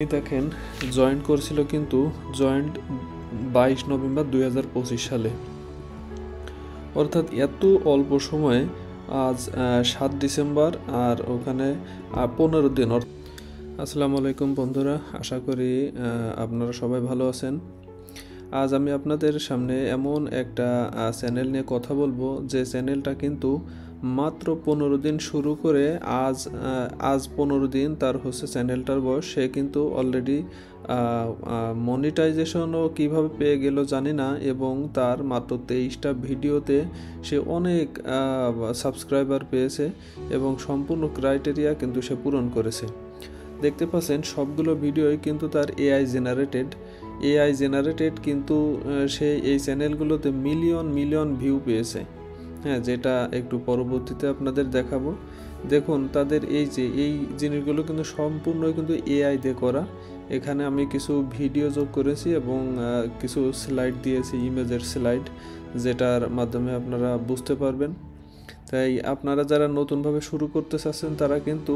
দেখেন জয়েন্ট করেছিল কিন্তু জয়েন্ট 22 নভেম্বর 2025 সালে, অর্থাৎ এত অল্প সময়ে আজ 7 ডিসেম্বর আর ওখানে 15 দিন। আসসালামু আলাইকুম বন্ধুরা, আশা করি আপনারা সবাই ভালো আছেন। আজ আমি আপনাদের সামনে এমন একটা চ্যানেল নিয়ে কথা বলবো যে চ্যানেলটা কিন্তু মাত্র 15 দিন শুরু করে আজ 15 দিন তার হচ্ছে চ্যানেলটার বয়স। সে কিন্তু অলরেডি মনিটাইজেশনও কিভাবে পেয়ে গেল জানি না, এবং তার মাত্র 23টা ভিডিওতে সে অনেক সাবস্ক্রাইবার পেয়েছে এবং সম্পূর্ণ ক্রাইটেরিয়া কিন্তু সে পূরণ করেছে। দেখতে পাচ্ছেন সবগুলো ভিডিওই কিন্তু তার এআই জেনারেটেড, কিন্তু সে এই চ্যানেলগুলোতে মিলিয়ন ভিউ পেয়েছে। হ্যাঁ, যেটা একটু পরবর্তীতে আপনাদের দেখাবো। দেখুন তাদের এই জিনিসগুলো কিন্তু সম্পূর্ণ কিন্তু এআই দিয়ে করা। এখানে আমি কিছু ভিডিও যোগ করেছি এবং কিছু স্লাইড দিয়েছি, ইমেজের স্লাইড, যেটার মাধ্যমে আপনারা বুঝতে পারবেন। তাই আপনারা যারা নতুনভাবে শুরু করতে চাচ্ছেন তারা কিন্তু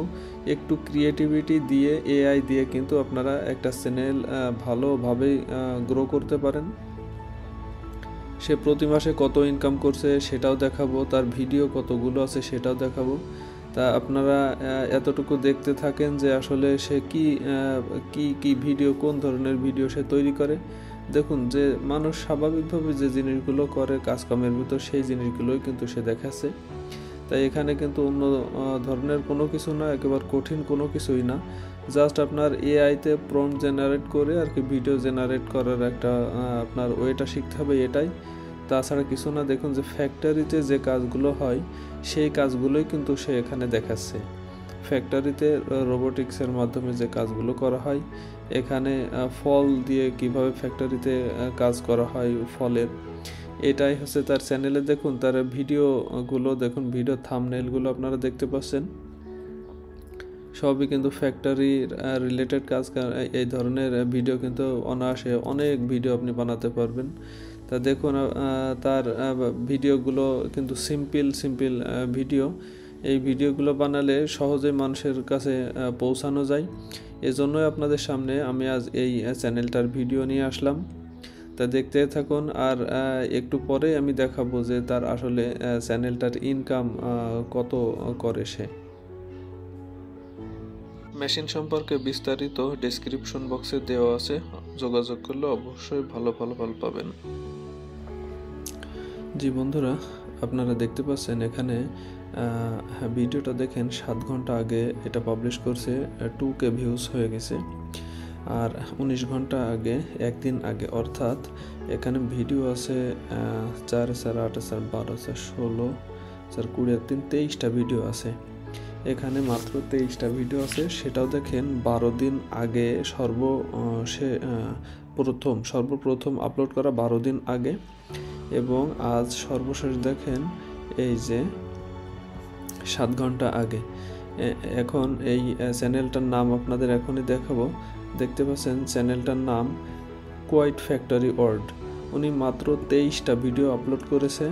একটু ক্রিয়েটিভিটি দিয়ে, এআই দিয়ে কিন্তু আপনারা একটা চ্যানেল ভালোভাবেই গ্রো করতে পারেন। সে প্রতি মাসে কত ইনকাম করছে সেটাও দেখাবো, তার ভিডিও কতগুলো আছে সেটাও দেখাবো। তা আপনারা এতটুকু দেখতে থাকেন যে আসলে সে কি ভিডিও, কোন ধরনের ভিডিও সে তৈরি করে। দেখুন যে মানুষ স্বাভাবিকভাবে যে জিনিসগুলো করে কাজকর্মের ভিতর, সেই জিনিসগুলোই কিন্তু সে দেখাচ্ছে। তাই এখানে কিন্তু অন্য ধরনের কোনো কিছু না, একেবারে কঠিন কোনো কিছুই না। জাস্ট আপনার এআইতে প্রম্পট জেনারেট করে আর কি ভিডিও জেনারেট করার একটা আপনার ওয়েটা শিখতে হবে, এটাই, তাছাড়া কিছু না। দেখুন যে ফ্যাক্টরিতে যে কাজগুলো হয় সেই কাজগুলোই কিন্তু সে এখানে দেখাচ্ছে। ফ্যাক্টরিতে রোবোটিক্সের মাধ্যমে যে কাজগুলো করা হয়, এখানে ফল দিয়ে কিভাবে ফ্যাক্টরিতে কাজ করা হয় ফলের, এটাই হচ্ছে তার চ্যানেলে। দেখুন তার ভিডিওগুলো, দেখুন ভিডিও থাম্বনেইলগুলো আপনারা দেখতে পাচ্ছেন, সবই কিন্তু ফ্যাক্টরি রিলেটেড কাজ। এই ধরনের ভিডিও কিন্তু অনায়াসে অনেক ভিডিও আপনি বানাতে পারবেন। তা দেখুন তার ভিডিওগুলো কিন্তু সিম্পল ভিডিও। এই ভিডিওগুলো বানালে সহজে মানুষের কাছে পৌঁছানো যায়। এজন্যই আপনাদের সামনে আমি আজ এই চ্যানেলটার ভিডিও নিয়ে আসলাম। তা দেখতে থাকুন, আর একটু পরে আমি দেখাবো যে তার আসলে চ্যানেলটার ইনকাম কত করে সে। মেশিন সম্পর্কে বিস্তারিত ডেসক্রিপশন বক্সে দেওয়া আছে, যোগাযোগ করলে অবশ্যই ভালো ফলাফল পাবেন। জি বন্ধুরা, আপনারা দেখতে পাচ্ছেন এখানে ভিডিওটা দেখেন 7 ঘন্টা আগে এটা পাবলিশ করছে, 2K ভিউজ হয়ে গেছে। আর 19 ঘন্টা আগে, একদিন আগে, অর্থাৎ এখানে ভিডিও আছে 4, 8, 12, 16, 20, 23টা ভিডিও আছে। এখানে মাত্র 23টা ভিডিও আছে, সেটাও দেখেন 12 দিন আগে সর্বপ্রথম আপলোড করা 12 দিন আগে, এবং আজ সর্বশেষ দেখেন এই যে 7 ঘন্টা আগে। এখন এই চ্যানেলটার নাম আপনাদের এখনই দেখাবো। দেখতে পাচ্ছেন চ্যানেলটার নাম কোয়াইট ফ্যাক্টরি ওয়ার্ল্ড। উনি মাত্র 23টা ভিডিও আপলোড করেছে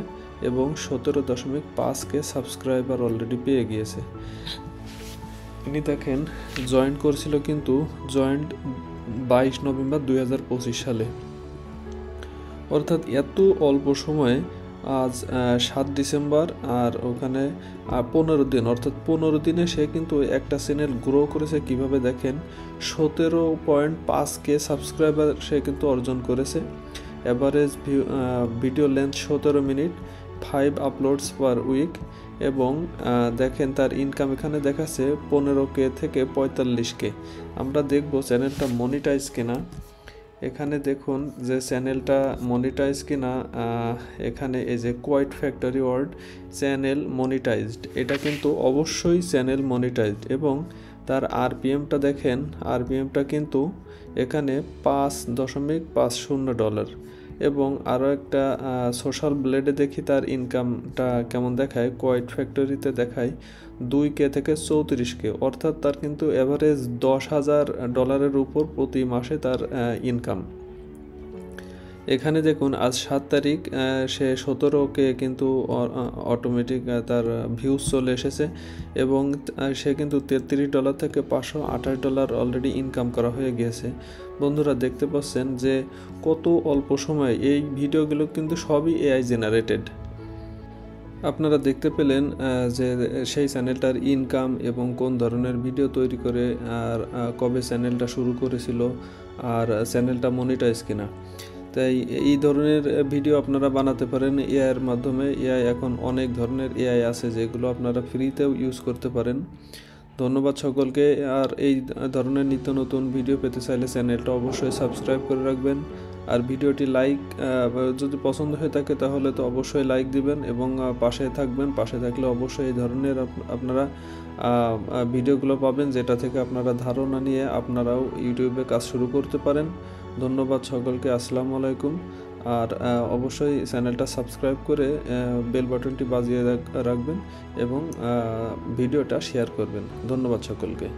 এবং 17.5K সাবস্ক্রাইবার অলরেডি পেয়ে গিয়েছে। ইনি দেখেন জয়েন্ট করেছিল কিন্তু জয়েন্ট 22 নভেম্বর 2025 সালে, অর্থাৎ এত অল্প সময়ে আজ 7 ডিসেম্বর আর ওখানে 15 দিন, অর্থাৎ 15 দিনে সে কিন্তু একটা চ্যানেল গ্রো করেছে। কিভাবে দেখেন, 17.5K সাবস্ক্রাইবার সে কিন্তু অর্জন করেছে। Average video length 17 minute, 5 uploads per week, এবং দেখেন তার ইনকাম এখানে দেখাচ্ছে 15K থেকে 45K। আমরা দেখব চ্যানেলটা মনিটাইজ কিনা। এখানে দেখুন যে চ্যানেলটা মনিটাইজ কিনা। এখানে এই যে quiet factory world channel monetized, এটা কিন্তু অবশ্যই চ্যানেল মনিটাইজড। এবং তার আরপিএমটা দেখেন, আরপিএমটা কিন্তু এখানে $5.50। এবং আরও একটা সোশ্যাল ব্লেডে দেখি তার ইনকামটা কেমন দেখায়। কোয়াইট ফ্যাক্টরিতে দেখায় 2K থেকে 34K, অর্থাৎ তার কিন্তু অ্যাভারেজ $10,000 উপর প্রতি মাসে তার ইনকাম। এখানে দেখুন আজ 7 তারিখ, সে 17কে কিন্তু অটোমেটিক তার ভিউজ চলে এসেছে এবং সে কিন্তু $33 থেকে $528 অলরেডি ইনকাম করা হয়ে গিয়েছে। বন্ধুরা দেখতে পাচ্ছেন যে কত অল্প সময়ে এই ভিডিওগুলো কিন্তু সবই এআই জেনারেটেড। আপনারা দেখতে পেলেন যে সেই চ্যানেলটার ইনকাম এবং কোন ধরনের ভিডিও তৈরি করে আর কবে চ্যানেলটা শুরু করেছিল আর চ্যানেলটা মনিটাইজ কিনা। তাই এই ধরনের ভিডিও আপনারা বানাতে পারেন এআইয়ের মাধ্যমে। এআই এখন অনেক ধরনের এআই আছে যেগুলো আপনারা ফ্রিতেও ইউজ করতে পারেন। ধন্যবাদ সকলকে। আর এই ধরনের নিত্য নতুন ভিডিও পেতে চাইলে চ্যানেলটা অবশ্যই সাবস্ক্রাইব করে রাখবেন। আর ভিডিওটি লাইক যদি পছন্দ হয়ে থাকে তাহলে তো অবশ্যই লাইক দিবেন এবং পাশে থাকবেন। পাশে থাকলে অবশ্যই এই ধরনের আপনারা ভিডিওগুলো পাবেন, যেটা থেকে আপনারা ধারণা নিয়ে আপনারাও ইউটিউবে কাজ শুরু করতে পারেন। ধন্যবাদ সকলকে। আসসালামু আলাইকুম। আর অবশ্যই চ্যানেলটা সাবস্ক্রাইব করে বেল বাটনটি বাজিয়ে রাখবেন এবং ভিডিওটা শেয়ার করবেন। ধন্যবাদ সকলকে।